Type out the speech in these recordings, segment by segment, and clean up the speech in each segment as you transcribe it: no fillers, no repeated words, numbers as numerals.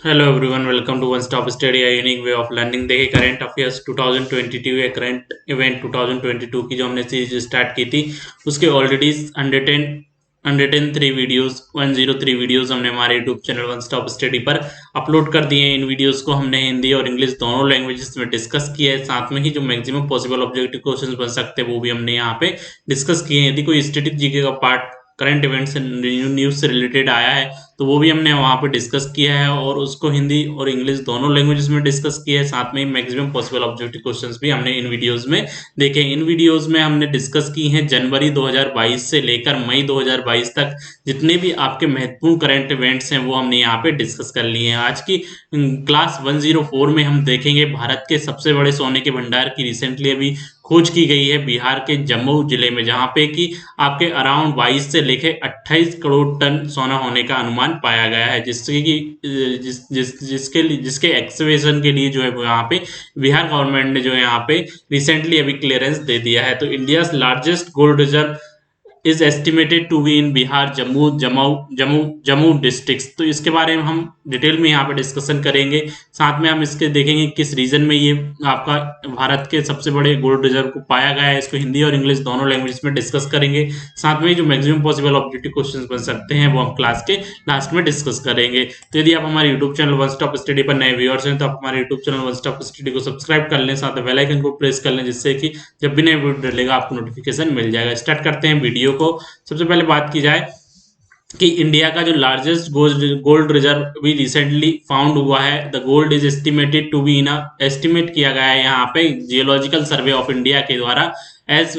Hello everyone, welcome to one stop study, a unique way of learning. देखिए, current affairs 2022 या current event 2022 की जो हमने series start की थी, उसके ऑलरेडी 103 वीडियोस 103 वीडियोस हमने हमारे YouTube channel one stop study पर अपलोड कर दिए हैं। इन वीडियोस को हमने हिंदी और इंग्लिश दोनों लैंग्वेजेस में डिस्कस किया है। साथ में ही जो मैक्सिमम पॉसिबल ऑब्जेक्टिव क्वेश्चंस बन सकते हैं वो भी हमने यहाँ पे डिस्कस किए हैं। यदि कोई स्टैटिक जीके का पार्ट करंट इवेंट से न्यूज से रिलेटेड आया है तो वो भी हमने वहां पे डिस्कस किया है, और उसको हिंदी और इंग्लिश दोनों लैंग्वेजेस में डिस्कस किया है। साथ में मैक्सिमम पॉसिबल ऑब्जेक्टिव क्वेश्चंस भी हमने इन वीडियोस में देखे। इन वीडियोस में हमने डिस्कस की हैं जनवरी 2022 से लेकर मई 2022 तक जितने भी आपके महत्वपूर्ण करंट इवेंट्स हैं वो हमने यहाँ पे डिस्कस कर लिए हैं। आज की क्लास 104 में हम देखेंगे भारत के सबसे बड़े सोने के भंडार की रिसेंटली अभी खोज की गई है बिहार के जम्मू जिले में, जहां पे कि आपके अराउंड 22 से लेके 28 करोड़ टन सोना होने का अनुमान पाया गया है, जिससे कि जिसके एक्सकवेशन के लिए जो है वो यहाँ पे बिहार गवर्नमेंट ने जो है यहाँ पे रिसेंटली अभी क्लियरेंस दे दिया है। तो India largest gold reserve is estimated to be in Bihar Jammu Jammu Jammu Jammu district. तो इसके बारे में हम डिटेल में यहाँ पे डिस्कशन करेंगे। साथ में हम इसके देखेंगे किस रीजन में ये आपका भारत के सबसे बड़े गोल्ड रिजर्व को पाया गया है। इसको हिंदी और इंग्लिश दोनों लैंग्वेज में डिस्कस करेंगे। साथ में जो मैक्सिमम पॉसिबल ऑब्जेक्टिव क्वेश्चंस बन सकते हैं वो हम क्लास के लास्ट में डिस्कस करेंगे। तो यदि आप हमारे YouTube channel one stop study पर नए व्यूअर्स हैं तो आप हमारे YouTube channel one stop study को सब्सक्राइब कर लें, साथ में बेल आइकन को प्रेस कर लें, जिससे कि जब भी नया वीडियो डलेगा आपको नोटिफिकेशन मिल जाएगा। स्टार्ट करते हैं वीडियो को। सबसे पहले बात की जाए कि इंडिया का जो लार्जेस्ट गोल्ड रिजर्व भी रिसेंटली फाउंड हुआ है। The gold is estimated to be in estimate किया गया है यहाँ पे जियोलॉजिकल सर्वे ऑफ इंडिया के द्वारा एज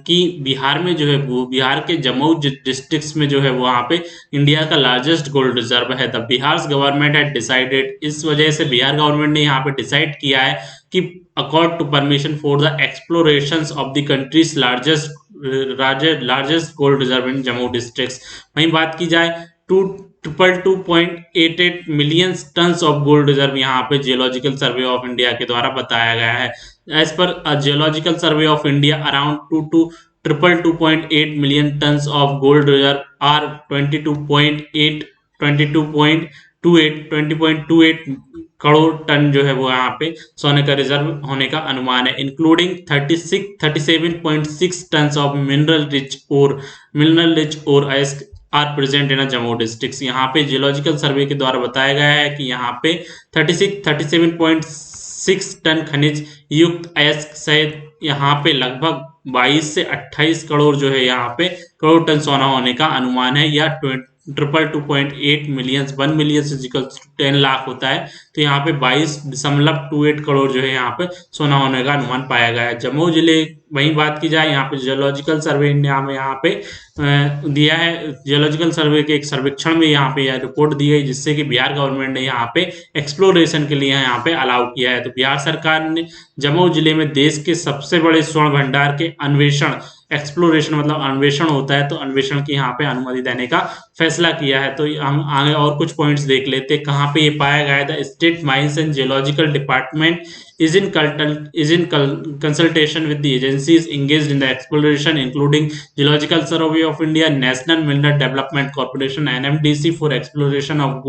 कि बिहार में जो है वो बिहार के जम्मू डिस्ट्रिक्ट्स में जो है वहाँ पे इंडिया का लार्जेस्ट गोल्ड रिजर्व है। The Bihar government had decided, इस वजह से बिहार गवर्नमेंट ने यहाँ पे डिसाइड किया है कि accord to permission for the exploration of the country's largest gold reserve in Jammu district. वहीं बात की जाए to 222.88 million ton of gold reserve यहाँ पे जियोलॉजिकल सर्वे ऑफ इंडिया के द्वारा बताया गया है। As per geological survey of India around 222.8 million ton of gold reserve are 20.28 crore ton जो है वो यहाँ पे सोने का रिजर्व होने का अनुमान है, including 37.6 tonne of mineral rich और are present in Jammu district. यहाँ पे जियोलॉजिकल सर्वे के द्वारा बताया गया है कि यहाँ पे 37.6 टन खनिज युक्त अयस्क सहित यहाँ पे लगभग 22 से 28 करोड़ जो है यहाँ पे करोड़ टन सोना होने का अनुमान है। या 222.8 मिलियन 1 मिलियन से 10 लाख होता है, तो यहाँ पे 22.28 करोड़ जो है यहाँ पे सोना होने का अनुमान पाया गया है जम्मू जिले। वहीं बात की जाए यहाँ पे जियोलॉजिकल सर्वे इंडिया में यहाँ पे दिया है, जियोलॉजिकल सर्वे के एक सर्वेक्षण में यहाँ पे यह रिपोर्ट दी गई, जिससे कि बिहार गवर्नमेंट ने यहाँ पे एक्सप्लोरेशन के लिए यहाँ पे अलाउ किया है। तो बिहार सरकार ने जम्मू जिले में देश के सबसे बड़े स्वर्ण भंडार के अन्वेषण, एक्सप्लोरेशन मतलब अन्वेषण होता है, तो अन्वेषण की यहाँ पे अनुमति देने का फैसला किया है। तो हम आगे और कुछ पॉइंट्स देख लेते हैं कहाँ पे ये पाया गया है। The state mines and geological department is in consultation with the agencies engaged in the exploration, including Geological Survey of India, National Mineral Development Corporation (NMDC) for exploration of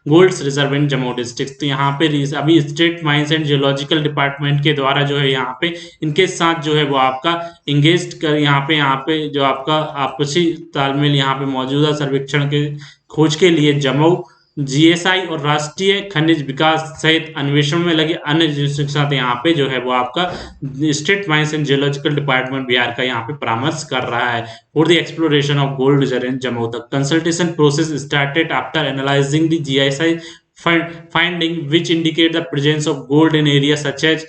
gold's reserve in Jammu district। तो यहाँ पे अभी state mines and geological department के द्वारा जो है यहाँ पे इनके साथ जो है वो आपका इंगेज कर यहाँ पे जो आपका आपसी तालमेल यहाँ पे मौजूदा सर्वेक्षण के खोज के लिए जम्मू जीएसआई और राष्ट्रीय खनिज विकास सहित अन्वेषण में लगे अन्य एजेंसियों के साथ यहाँ पे जो है वो आपका state mines and geological department Bihar का यहाँ पे परामर्श कर रहा है for the exploration of gold reserve in Jammu. तक consultation process started after analysing the GSI finding which indicate the presence of gold in area such as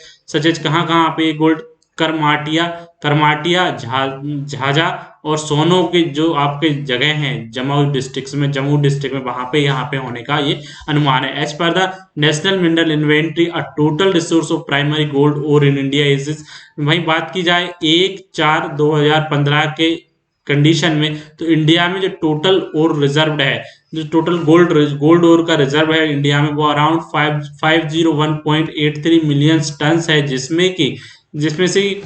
कहाँ पे गोल्ड करमाटिया झाझा और सोनो के जो आपके जगह हैं जम्मू डिस्ट्रिक्ट में वहां पे यहाँ पे होने का ये अनुमान है। As per the national mineral inventory a total resource of primary gold ore in India is. वहीं बात की जाए 1/4/2015 के कंडीशन में, तो इंडिया में जो टोटल और रिजर्व है, जो टोटल गोल्ड ओर का रिजर्व है इंडिया में, वो अराउंड 501.83 मिलियन टन है, जिसमें से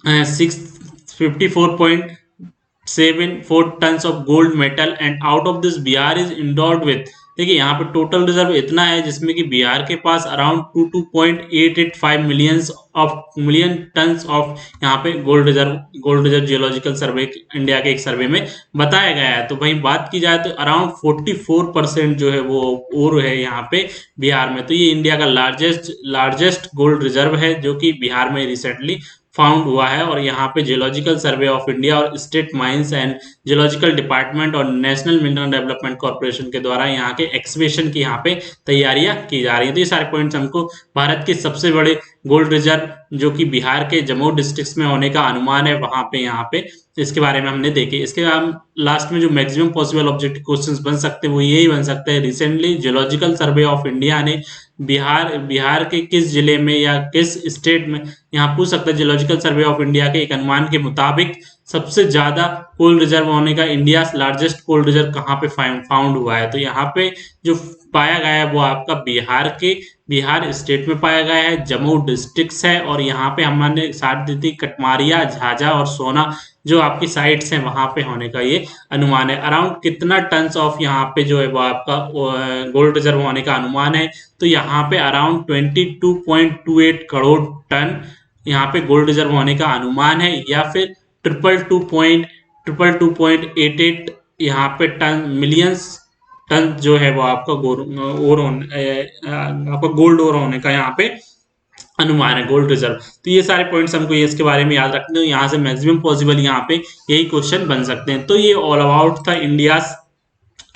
654.6 4 tons of gold metal, and out of this Bihar is endowed with, देखिए यहाँ पे टोटल रिजर्व इतना है जिसमें कि बिहार के पास अराउंड 22.885 मिलियन टन्स ऑफ यहाँ पे gold reserve geological survey India के एक सर्वे में बताया गया है। तो वहीं बात की जाए तो अराउंड 44% जो है वो और है यहाँ पे बिहार में। तो ये इंडिया का लार्जेस्ट गोल्ड रिजर्व है जो कि बिहार में रिसेंटली फाउंड हुआ है। और यहाँ पे जियोलॉजिकल सर्वे ऑफ इंडिया और state mines and geological department और नेशनल मिनरल डेवलपमेंट कॉर्पोरेशन के द्वारा यहाँ के एक्सकेवेशन की यहाँ पे तैयारियां की जा रही है। तो ये सारे पॉइंट्स हमको भारत के सबसे बड़े गोल्ड रिजर्व जो कि बिहार के जम्मू डिस्ट्रिक्ट में होने का अनुमान है वहां पे यहाँ पे इसके बारे में हमने देखे। इसके बाद लास्ट में जो मैक्सिमम पॉसिबल ऑब्जेक्टिव क्वेश्चंस बन सकते हैं वो यही बन सकते हैं, recently geological survey of India ने बिहार के किस जिले में या किस स्टेट में, यहाँ पूछ सकता है जियोलॉजिकल सर्वे ऑफ इंडिया के एक अनुमान के मुताबिक सबसे ज्यादा कोल रिजर्व होने का इंडिया लार्जेस्ट कोल रिजर्व कहाँ पे फाउंड हुआ है। तो यहाँ पे जो पाया गया है वो आपका बिहार स्टेट में पाया गया है, जम्मू डिस्ट्रिक्ट है। और यहाँ पे हमने साथ दी थी कटमारिया, झाझा और सोना जो आपकी साइट्स हैं वहां पे होने का ये अनुमान है। अराउंड कितना टन्स ऑफ यहाँ पे जो है वो आपका गोल्ड रिजर्व होने का अनुमान है। तो यहाँ पे अराउंड 22.28 करोड़ टन यहाँ पे गोल्ड रिजर्व होने का अनुमान है, या फिर 222.88 यहाँ पे टन मिलियंस टन जो है वो आपका आपका गोल्ड ओर होने का यहाँ पे अनुमान है, गोल्ड रिजर्व। तो ये सारे पॉइंट्स हमको ये इसके बारे में याद रखने हैं, यहाँ से मैक्सिमम पॉसिबल यहाँ पे यही क्वेश्चन बन सकते हैं। तो ये ऑल अबाउट था India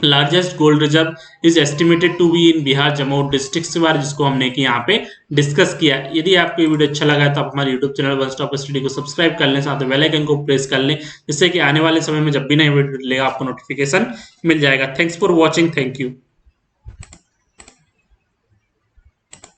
largest gold reserve is estimated to be in Bihar Jammu district के बारे जिसको हमने कि यहाँ पे डिस्कस किया। यदि आपको ये वीडियो अच्छा लगा है तो आप हमारे YouTube channel one stop study को सब्सक्राइब कर लें, साथ में बेल आइकन को प्रेस कर लें जिससे कि आने वाले समय में जब भी नई वीडियो लेगा आपको नोटिफिकेशन मिल जाएगा। Thanks for watching, thank you.